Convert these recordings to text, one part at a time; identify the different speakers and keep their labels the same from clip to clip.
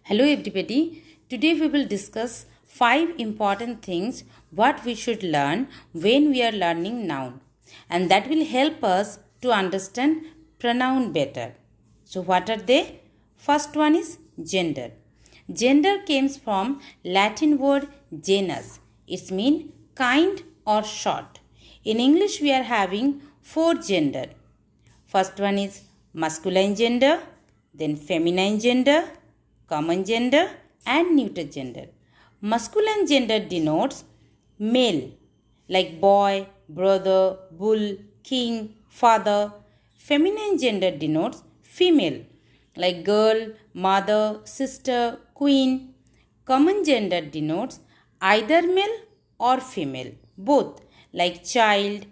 Speaker 1: Hello everybody. Today we will discuss 5 important things what we should learn when we are learning noun, and that will help us to understand pronoun better. So what are they? First one is gender. Gender comes from Latin word genus. It means kind or short. In English we are having 4 gender. First one is masculine gender, then feminine gender, common gender and neuter gender. Masculine gender denotes male like boy, brother, bull, king, father. Feminine gender denotes female like girl, mother, sister, queen. Common gender denotes either male or female, both like child,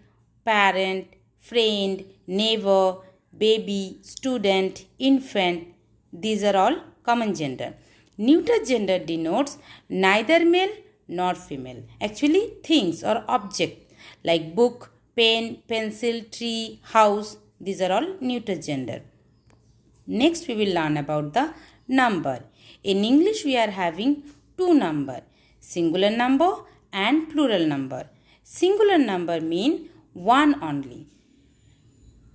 Speaker 1: parent, friend, neighbor, baby, student, infant. These are all common gender. Neuter gender denotes neither male nor female. Actually, things or object like book, pen, pencil, tree, house. These are all neuter gender. Next, we will learn about the number. In English, we are having two number, singular number and plural number. Singular number mean one only,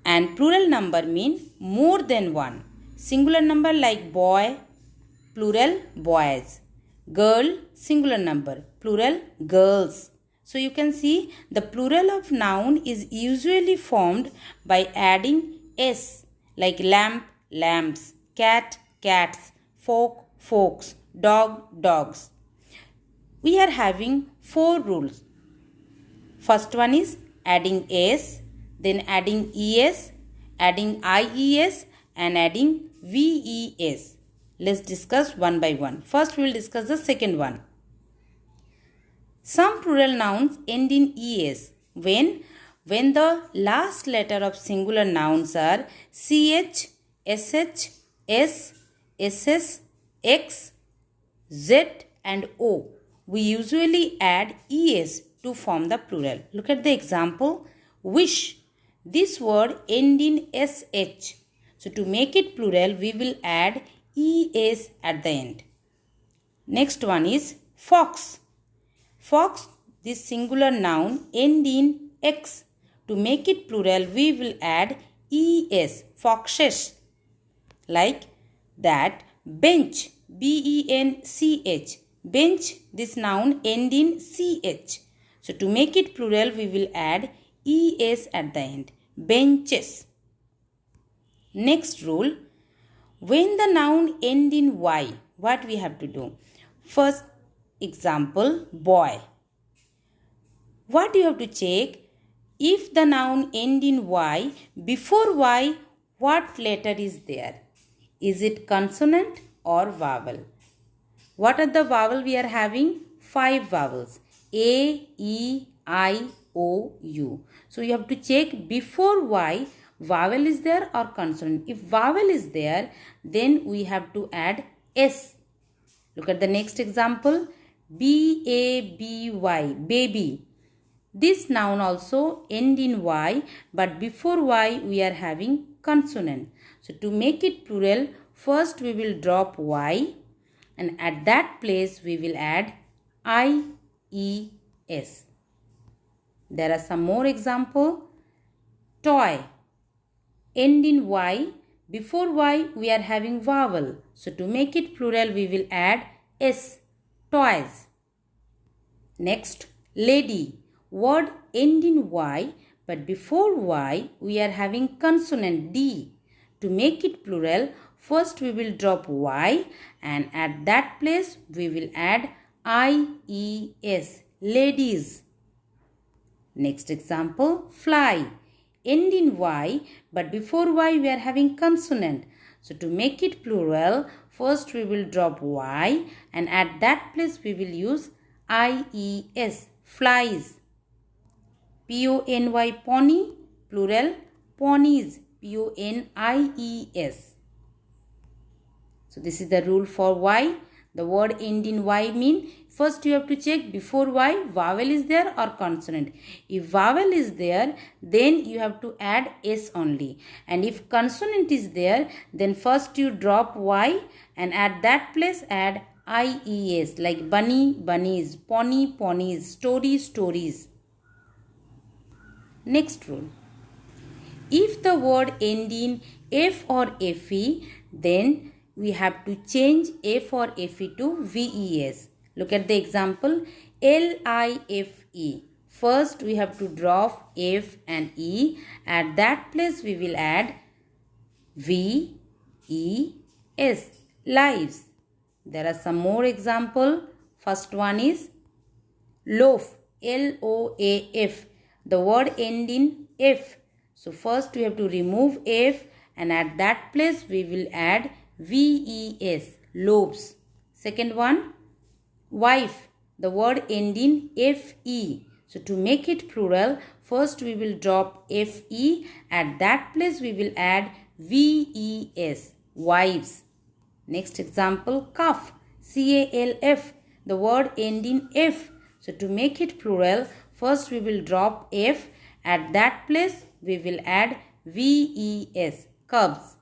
Speaker 1: and plural number mean more than one. Singular number like boy, plural boys. Girl, singular number, plural girls. So you can see the plural of noun is usually formed by adding s, like lamp, lamps, cat, cats, folk, folks, dog, dogs. We are having 4 rules. First one is adding s, then adding es, adding ies and adding ves. Let's discuss one by one. First we will discuss the second one. Some plural nouns end in es when the last letter of singular nouns are ch, sh, s, ss, x, z and o. We usually add es to form the plural. Look at the example. Wish. This word end in sh. So to make it plural, we will add es at the end. Next one is fox. Fox, this singular noun end in x. To make it plural, we will add es, foxes. Like that, bench, bench. Bench, this noun end in ch. So to make it plural, we will add es at the end. Benches. Next rule, when the noun end in y, what we have to do? First example, boy. What you have to check? If the noun end in y, before y, what letter is there? Is it consonant or vowel? What are the vowel we are having? 5 vowels. A, E, I, O, U. So you have to check before Y, vowel is there or consonant. If vowel is there, then we have to add S. Look at the next example. B-A-B-Y, baby. This noun also end in Y, but before Y we are having consonant. So to make it plural, first we will drop Y, and at that place we will add ies. There are some more example. Toy. End in y. Before y we are having vowel. So to make it plural we will add s. Toys. Next, lady. Word end in y, but before y we are having consonant d. To make it plural, first we will drop y, and at that place we will add ies, ladies. Next example, fly. End in y, but before y we are having consonant. So to make it plural, first we will drop y, and at that place we will use ies, flies. Pony, pony, plural, ponies, ponies. So this is the rule for y. The word end in Y mean, first you have to check before Y vowel is there or consonant. If vowel is there, then you have to add S only. And if consonant is there, then first you drop Y and at that place add IES, like bunny, bunnies, pony, ponies, story, stories. Next rule. If the word end in F or FE, then we have to change F or FE to VES. Look at the example. LIFE. First we have to drop F and E. At that place we will add VES. Lives. There are some more example. First one is loaf. LOAF. The word end in F. So first we have to remove F and at that place we will add VES. Loaves. Second one, wife. The word end in FE. So to make it plural, first we will drop FE. At that place we will add VES. Wives. Next example, calf. CALF. The word end in F. So to make it plural, first we will drop F. At that place we will add VES. Cubs.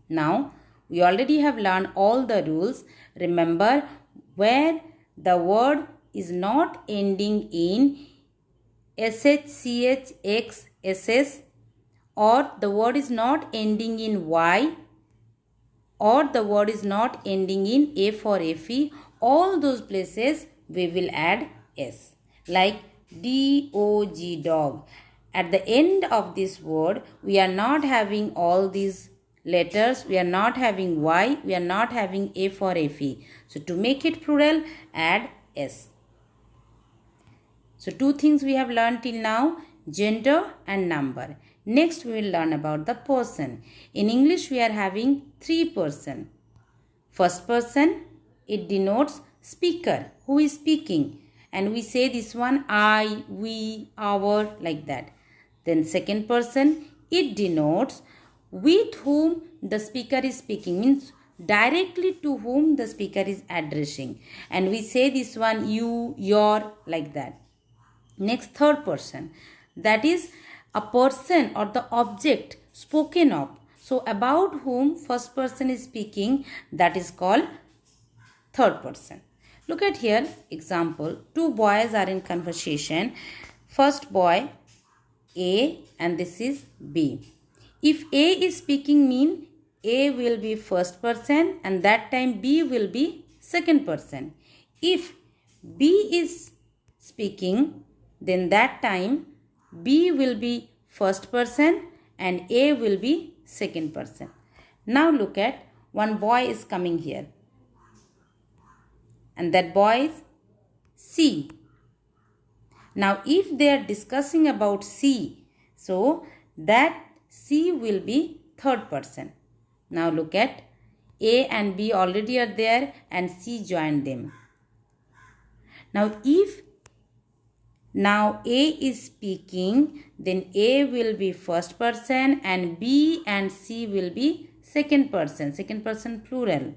Speaker 1: Now we already have learned all the rules. Remember, where the word is not ending in SH, CH, X, SS, or the word is not ending in Y, or the word is not ending in F or FE, all those places we will add S. Like DOG, dog. At the end of this word, we are not having all these letters. We are not having Y. We are not having F or FE. So to make it plural, add S. So two things we have learned till now, gender and number. Next we will learn about the person. In English we are having three person. First person, it denotes speaker, who is speaking. And we say this one, I, we, our, like that. Then second person, it denotes with whom the speaker is speaking, means directly to whom the speaker is addressing. And we say this one, you, your, like that. Next, third person, that is a person or the object spoken of. So about whom first person is speaking, that is called third person. Look at here, example, two boys are in conversation. First boy, A, and this is B. If A is speaking, mean A will be first person and that time B will be second person. If B is speaking, then that time B will be first person and A will be second person. Now look at, one boy is coming here. And that boy is C. Now if they are discussing about C, so that C will be third person. Now look at, A and B already are there and C joined them. Now if now A is speaking, then A will be first person and B and C will be second person plural.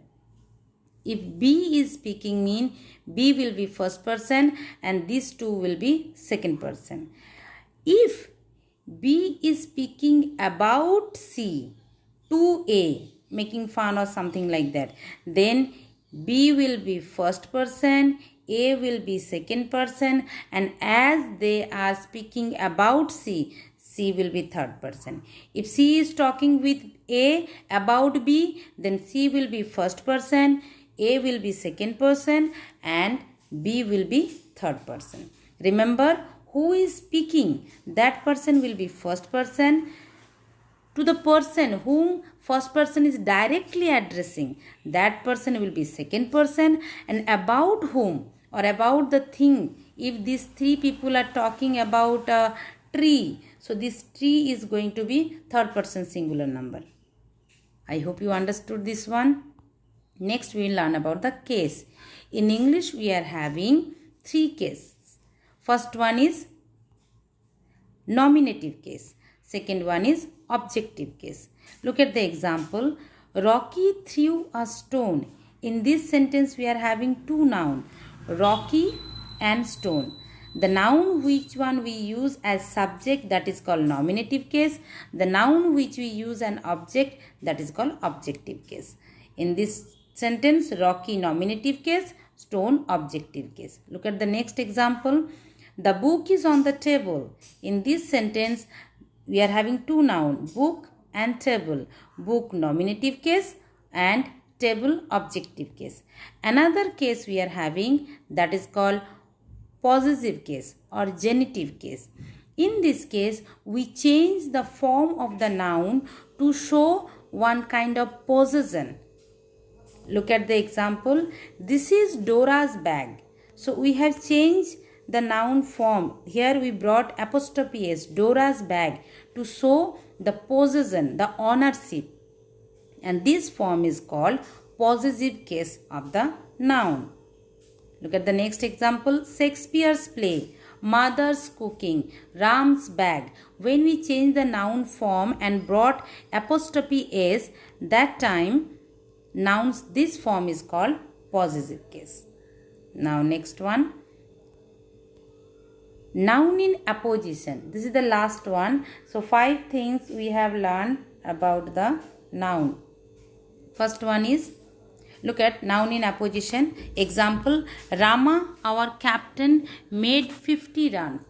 Speaker 1: If B is speaking, mean B will be first person and these two will be second person. If B is speaking about C to A, making fun or something like that, then B will be first person, A will be second person, and as they are speaking about C, C will be third person. If C is talking with A about B, then C will be first person, A will be second person and B will be third person. Remember, who is speaking, that person will be first person. To the person whom first person is directly addressing, that person will be second person. And about whom or about the thing, if these three people are talking about a tree, so this tree is going to be third person singular number. I hope you understood this one. Next we will learn about the case. In English we are having three cases. First one is nominative case. Second one is objective case. Look at the example. Rocky threw a stone In this sentence, we are having two nouns, rocky and stone. The noun which one we use as subject, that is called nominative case. The noun which we use an object, that is called objective case. In this sentence, rocky nominative case, stone objective case. Look at the next example. The book is on the table. In this sentence, we are having two nouns, book and table. Book nominative case and table objective case. Another case we are having, that is called possessive case or genitive case. In this case, we change the form of the noun to show one kind of possession. Look at the example. This is Dora's bag. So we have changed the noun form. Here we brought apostrophe s, Dora's bag, to show the possession, the ownership. And this form is called possessive case of the noun. Look at the next example. Shakespeare's play, mother's cooking, Ram's bag. When we change the noun form and brought apostrophe s, that time nouns, this form is called possessive case. Now next one. Noun in apposition. This is the last one. So 5 things we have learned about the noun. First one is, look at noun in apposition. Example, Rama, our captain, made 50 runs.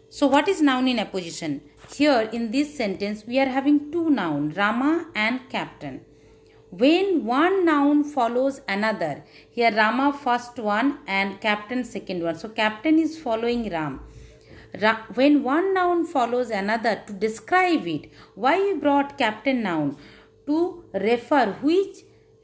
Speaker 1: So what is noun in apposition? Here in this sentence, we are having two nouns, Rama and captain. When one noun follows another, here Rama first one and captain second one. So captain is following Ram. When one noun follows another to describe it, why we brought captain noun? To refer which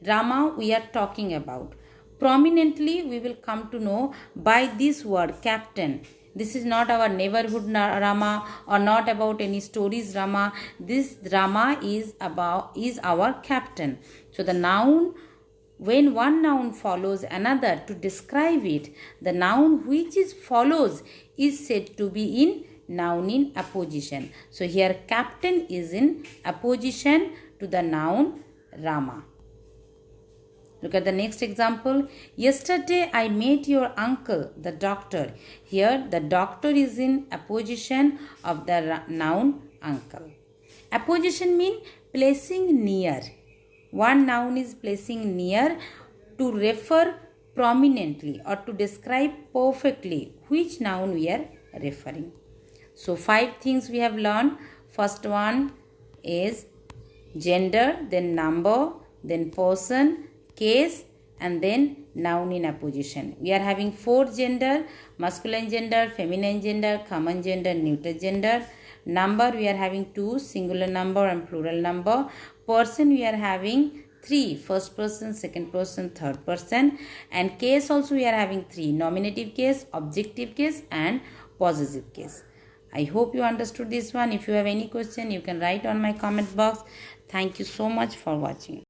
Speaker 1: Rama we are talking about. Prominently we will come to know by this word captain. This is not our neighborhood Rama or not about any stories Rama. This Rama is our captain. So the noun, when one noun follows another to describe it, the noun which is follows is said to be in noun in apposition. So here captain is in apposition to the noun Rama. Look at the next example. Yesterday I met your uncle, the doctor. Here the doctor is in apposition of the noun uncle. Apposition means placing near. One noun is placing near to refer prominently or to describe perfectly which noun we are referring. So 5 things we have learned. First one is gender, then number, then person, case, and then noun in apposition. We are having 4 gender, masculine gender, feminine gender, common gender, neuter gender. Number we are having 2, singular number and plural number. Person we are having 3, first person, second person, third person. And case also we are having 3, nominative case, objective case and possessive case. I hope you understood this one. If you have any question, you can write on my comment box. Thank you so much for watching.